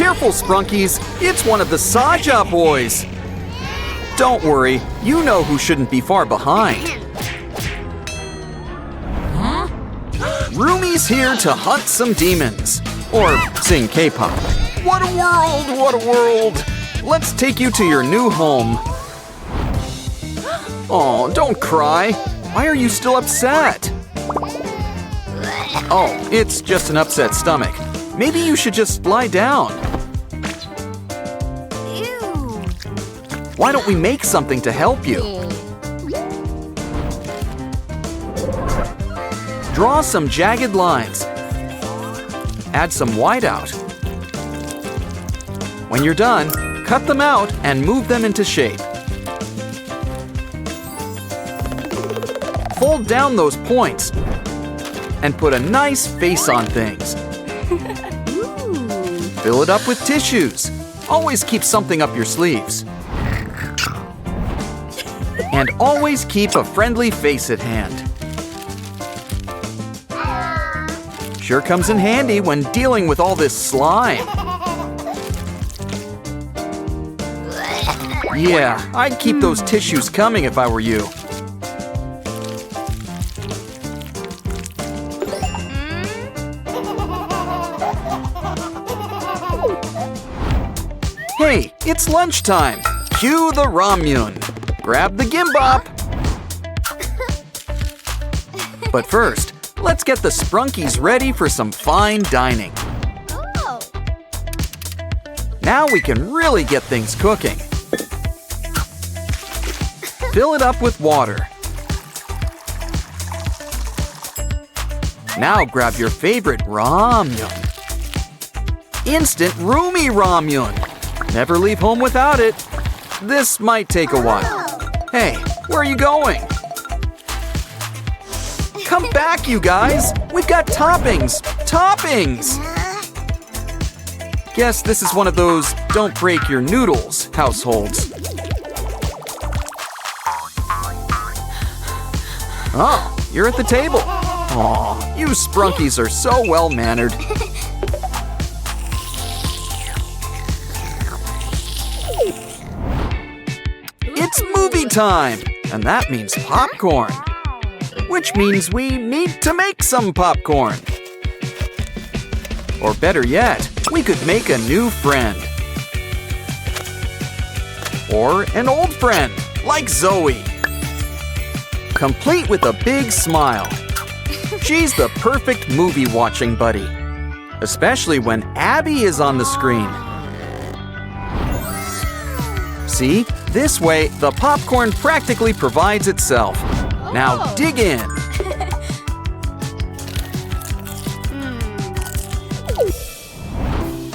Careful, Sprunkis! It's one of the Saja boys! Don't worry, you know who shouldn't be far behind. Rumi's here to hunt some demons. Or sing K-pop. What a world! What a world! Let's take you to your new home. Oh, don't cry. Why are you still upset? Oh, it's just an upset stomach. Maybe you should just lie down. Ew. Why don't we make something to help you? Draw some jagged lines. Add some whiteout. When you're done, cut them out and move them into shape. Fold down those points and put a nice face on things. Fill it up with tissues. Always keep something up your sleeves. And always keep a friendly face at hand. Sure comes in handy when dealing with all this slime. Yeah, I'd keep those tissues coming if I were you. Hey, it's lunchtime. Cue the ramyun. Grab the gimbap. But first, let's get the Sprunkis ready for some fine dining. Oh. Now we can really get things cooking. Fill it up with water. Now grab your favorite ramyun. Instant Rumi ramyun. Never leave home without it. This might take a while. Hey, where are you going? Come back, you guys! We've got toppings! Toppings! Guess this is one of those don't break your noodles households. Oh, you're at the table. Aw, you Sprunkis are so well-mannered. It's movie time, and that means popcorn. Which means we need to make some popcorn. Or better yet, we could make a new friend. Or an old friend, like Zoe. Complete with a big smile. She's the perfect movie-watching buddy. Especially when Abby is on the screen. See? This way, the popcorn practically provides itself. Now dig in.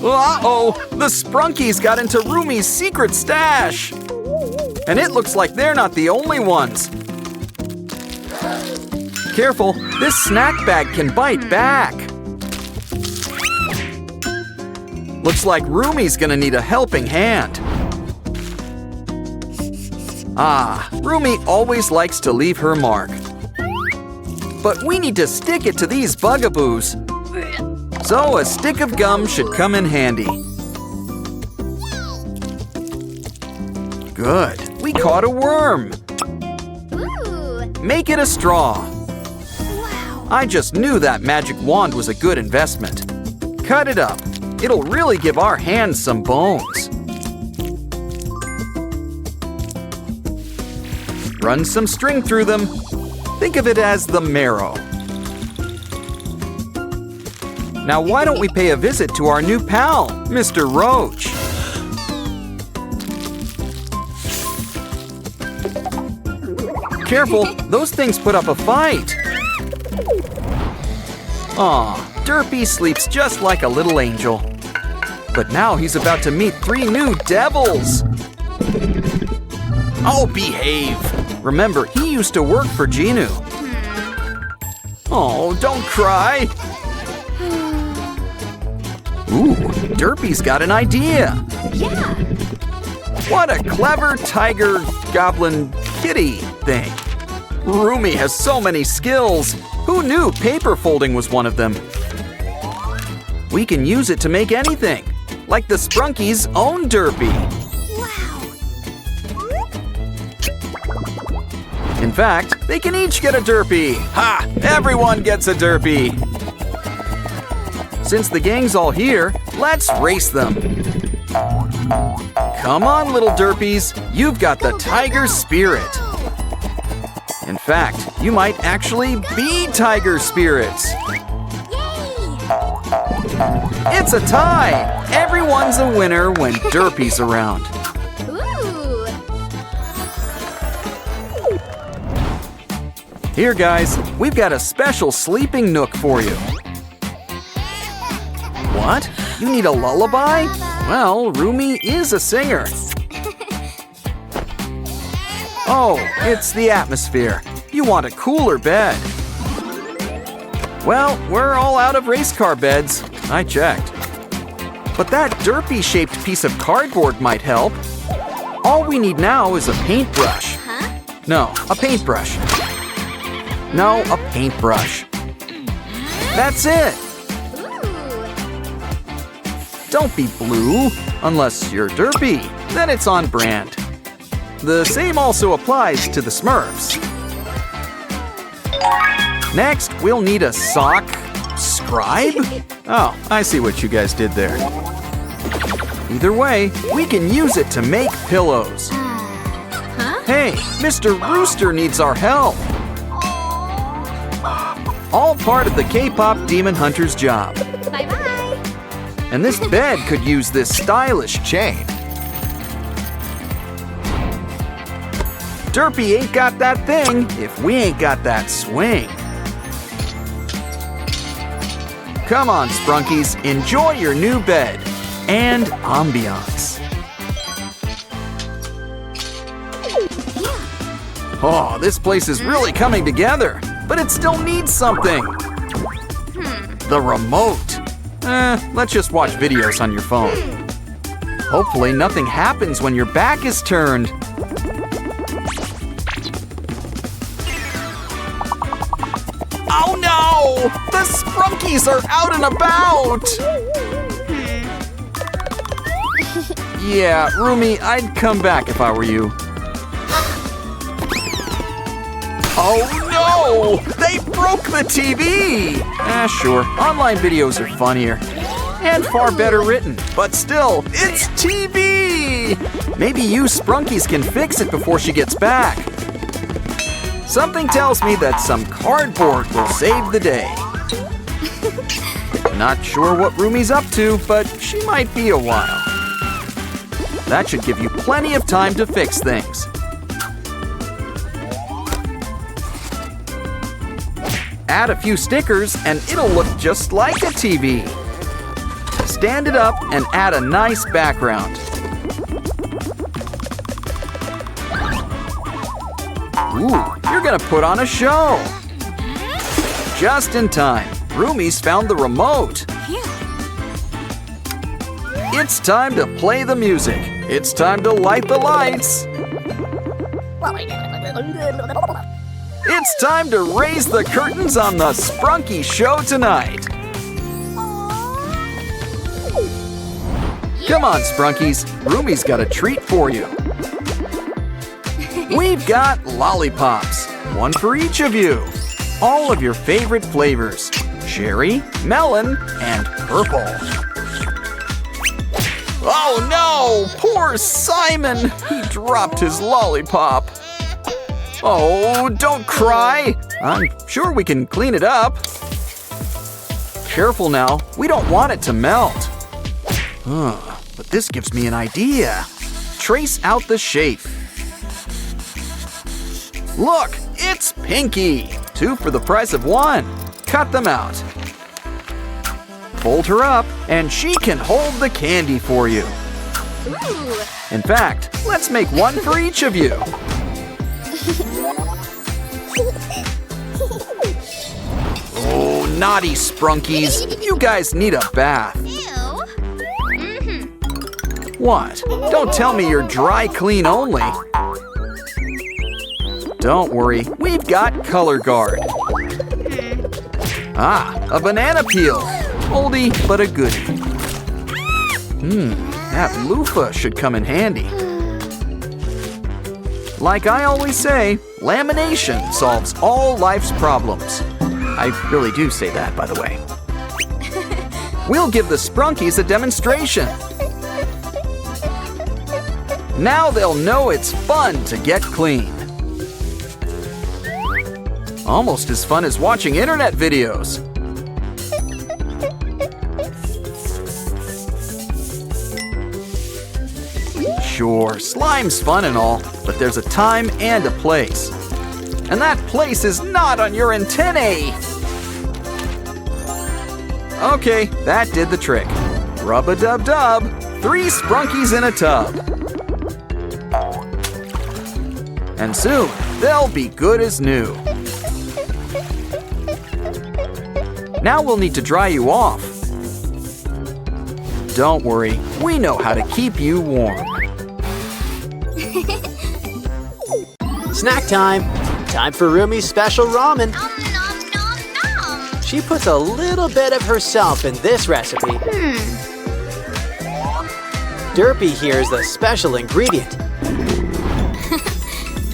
Uh-oh, the Sprunkis got into Rumi's secret stash. And it looks like they're not the only ones. Careful, this snack bag can bite back. Looks like Rumi's gonna need a helping hand. Ah, Rumi always likes to leave her mark. But we need to stick it to these bugaboos. So a stick of gum should come in handy. Good, we caught a worm. Ooh. Make it a straw. Wow. I just knew that magic wand was a good investment. Cut it up. It'll really give our hands some bones. Run some string through them. Think of it as the marrow. Now why don't we pay a visit to our new pal, Mr. Roach? Careful, those things put up a fight. Aw, Derpy sleeps just like a little angel. But now he's about to meet 3 new devils. Oh, behave. Remember, he used to work for Genu. Oh, don't cry. Ooh, Derpy's got an idea. Yeah. What a clever tiger goblin kitty thing. Rumi has so many skills. Who knew paper folding was one of them? We can use it to make anything. like the Sprunkis' own derpy. Wow. In fact, they can each get a derpy. Ha! Everyone gets a derpy. Since the gang's all here, let's race them. Come on, little derpies. You've got the tiger spirit. In fact, you might actually be tiger spirits. It's a tie! Everyone's a winner when Derpy's around. Ooh. Here, guys, we've got a special sleeping nook for you. What? You need a lullaby? Well, Rumi is a singer. Oh, it's the atmosphere. You want a cooler bed. Well, we're all out of race car beds. I checked. But that derpy-shaped piece of cardboard might help. All we need now is a paintbrush. Huh? No, a paintbrush. No, a paintbrush. That's it. Ooh. Don't be blue, unless you're derpy. Then it's on brand. The same also applies to the Smurfs. Next, we'll need a sock scribe? Oh, I see what you guys did there. Either way, we can use it to make pillows. Huh? Hey, Mr. Rooster needs our help. All part of the K-pop Demon Hunter's job. Bye-bye. And this bed could use this stylish chain. Derpy ain't got that thing if we ain't got that swing. Come on, Sprunkies, enjoy your new bed and ambiance. Oh, this place is really coming together, but it still needs something. The remote. Let's just watch videos on your phone. Hopefully nothing happens when your back is turned. Oh no! The Sprunkies are out and about! Yeah, Rumi, I'd come back if I were you. Oh no! They broke the TV! Sure, online videos are funnier. And far better written. But still, it's TV! Maybe you Sprunkies can fix it before she gets back. Something tells me that some cardboard will save the day. Not sure what Rumi's up to, but she might be a while. That should give you plenty of time to fix things. Add a few stickers and it'll look just like a TV. Stand it up and add a nice background. Ooh, you're gonna put on a show. Just in time, Rumi's found the remote. It's time to play the music. It's time to light the lights. It's time to raise the curtains on the Sprunky show tonight. Come on, Sprunkies. Rumi's got a treat for you. We've got lollipops, one for each of you. All of your favorite flavors, cherry, melon, and purple. Oh no, poor Simon. He dropped his lollipop. Oh, don't cry. I'm sure we can clean it up. Careful now, we don't want it to melt. But this gives me an idea. Trace out the shape. Look, it's Pinky. 2 for the price of 1. Cut them out. Fold her up, and she can hold the candy for you. Ooh. In fact, let's make one for each of you. Oh, naughty Sprunkies. You guys need a bath. Ew. What? Don't tell me you're dry clean only. Don't worry, we've got Color Guard. Ah, a banana peel. Oldie, but a goodie. That loofah should come in handy. Like I always say, lamination solves all life's problems. I really do say that, by the way. We'll give the Sprunkis a demonstration. Now they'll know it's fun to get clean. Almost as fun as watching internet videos. Sure, slime's fun and all, but there's a time and a place. And that place is not on your antennae! Okay, that did the trick. Rub-a-dub-dub, 3 Sprunkis in a tub. And soon, they'll be good as new. Now we'll need to dry you off. Don't worry, we know how to keep you warm. Snack time! Time for Rumi's special ramen. Nom, nom, nom, nom. She puts a little bit of herself in this recipe. Derpy here is the special ingredient.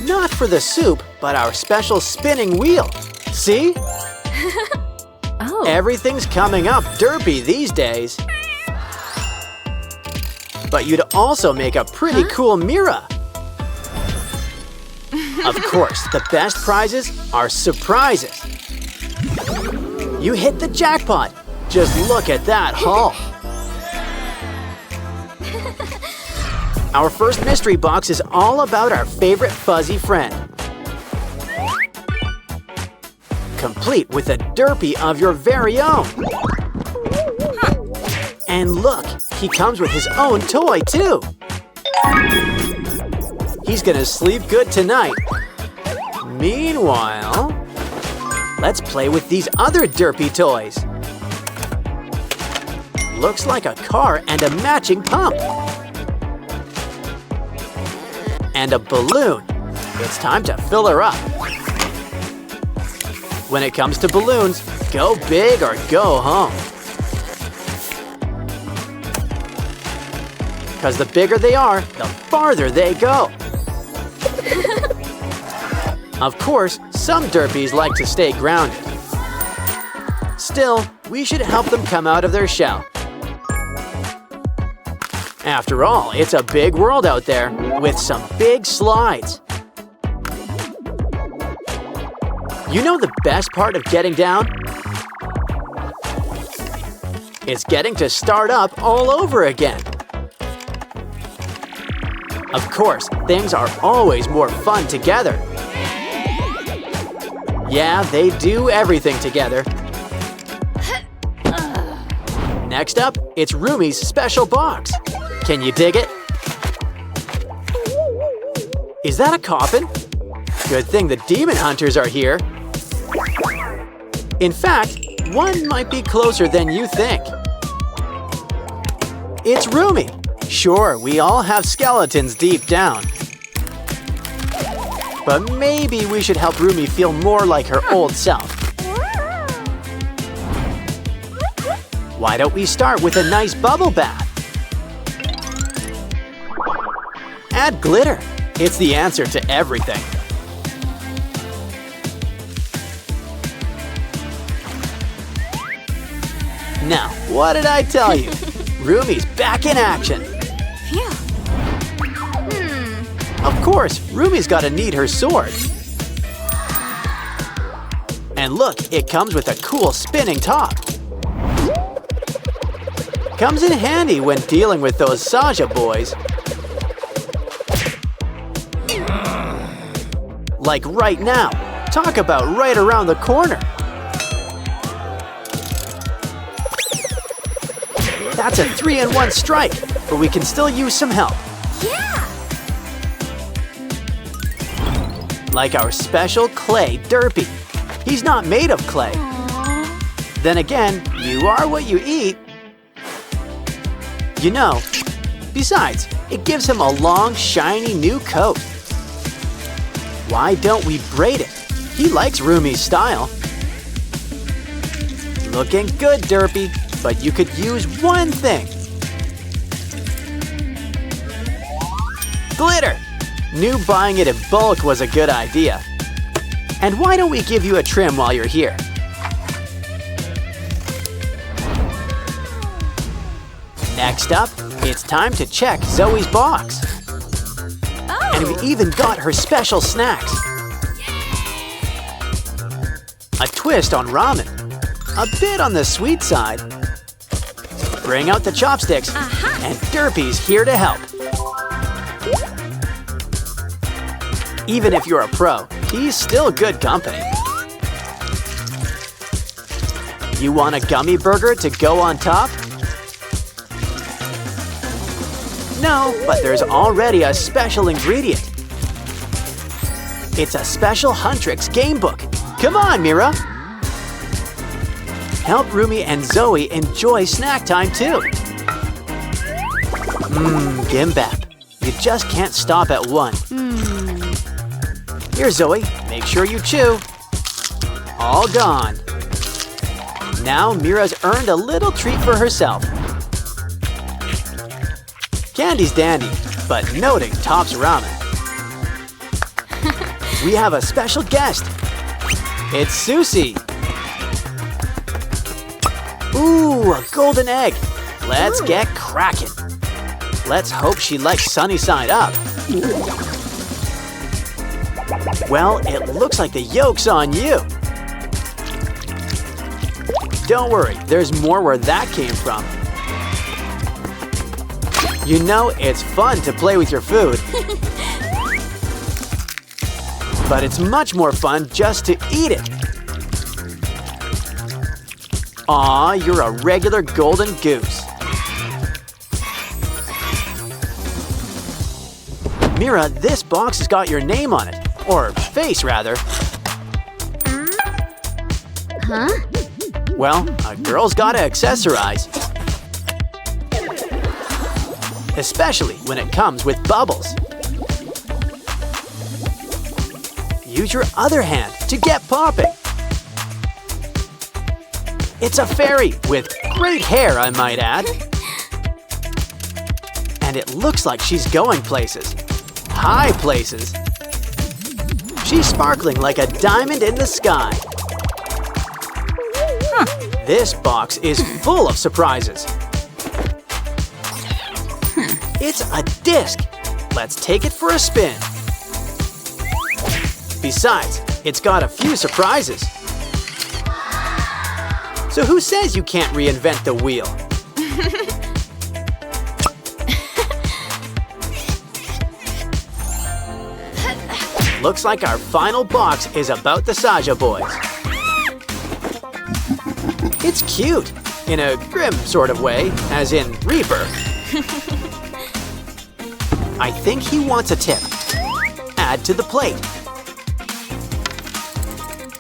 Not for the soup, but our special spinning wheel. See? Oh. Everything's coming up derpy these days. But you'd also make a pretty cool Mira. Of course, the best prizes are surprises. You hit the jackpot. Just look at that haul. Our first mystery box is all about our favorite fuzzy friend. Complete with a derpy of your very own. And look, he comes with his own toy too. He's gonna sleep good tonight. Meanwhile, let's play with these other derpy toys. Looks like a car and a matching pump. And a balloon. It's time to fill her up. When it comes to balloons, go big or go home. Because the bigger they are, the farther they go. Of course, some derpies like to stay grounded. Still, we should help them come out of their shell. After all, it's a big world out there with some big slides. You know the best part of getting down? It's getting to start up all over again. Of course, things are always more fun together. Yeah, they do everything together. Next up, it's Rumi's special box. Can you dig it? Is that a coffin? Good thing the demon hunters are here. In fact, one might be closer than you think. It's Rumi. Sure, we all have skeletons deep down. But maybe we should help Rumi feel more like her old self. Why don't we start with a nice bubble bath? Add glitter. It's the answer to everything. Now, what did I tell you? Rumi's back in action. Phew. Of course, Rumi's gotta need her sword. And look, it comes with a cool spinning top. Comes in handy when dealing with those Saja boys. Like right now. Talk about right around the corner. That's a 3-in-1 strike, but we can still use some help. Yeah. Like our special clay derpy. He's not made of clay. Aww. Then again, you are what you eat. You know, besides, it gives him a long, shiny new coat. Why don't we braid it? He likes Rumi's style. Looking good, derpy, but you could use one thing. glitter! Knew buying it in bulk was a good idea. And why don't we give you a trim while you're here? Next up, it's time to check Zoe's box. And we even got her special snacks. A twist on ramen. A bit on the sweet side. Bring out the chopsticks, and Derpy's here to help. Even if you're a pro, he's still good company. You want a gummy burger to go on top? No, but there's already a special ingredient. It's a special Huntrix game book. Come on, Mira. Help Rumi and Zoe enjoy snack time too. Gimbap. You just can't stop at one. Here, Zoe, make sure you chew. All gone. Now Mira's earned a little treat for herself. Candy's dandy, but noting tops ramen. We have a special guest. It's Susie. Ooh, a golden egg. Let's get cracking. Let's hope she likes sunny side up. Well, it looks like the yolk's on you. Don't worry, there's more where that came from. You know, it's fun to play with your food. But it's much more fun just to eat it. Aw, you're a regular golden goose. Mira, this box has got your name on it. Or face, rather. Huh? Well, a girl's gotta accessorize. Especially when it comes with bubbles. Use your other hand to get popping. It's a fairy with great hair, I might add. And it looks like she's going places. High places. She's sparkling like a diamond in the sky. This box is full of surprises. It's a disc. Let's take it for a spin. Besides, it's got a few surprises. So who says you can't reinvent the wheel? Looks like our final box is about the Saja boys. It's cute, in a grim sort of way, as in rebirth. I think he wants a tip. Add to the plate.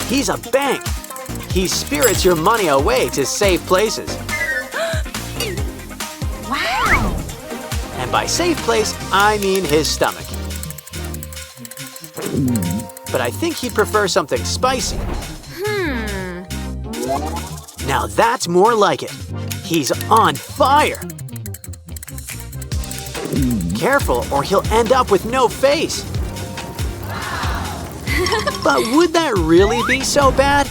He's a bank. He spirits your money away to safe places. Wow! And by safe place, I mean his stomach. But I think he'd prefer something spicy. Now that's more like it. He's on fire. Careful, or he'll end up with no face. But would that really be so bad?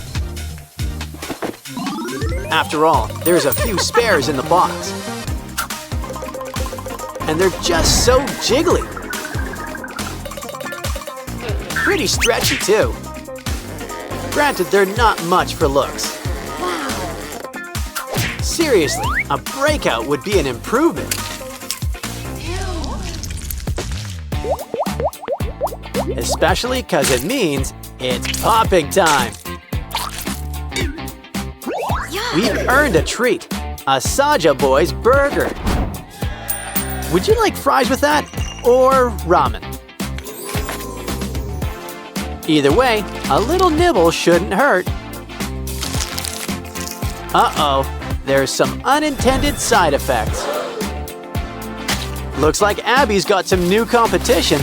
After all, there's a few spares in the box. And they're just so jiggly. Pretty stretchy, too. Granted, they're not much for looks. Seriously, a breakout would be an improvement. Especially because it means it's popping time. We've earned a treat, a Saja Boys burger. Would you like fries with that, or ramen? Either way, a little nibble shouldn't hurt. Uh-oh, there's some unintended side effects. Looks like Abby's got some new competition.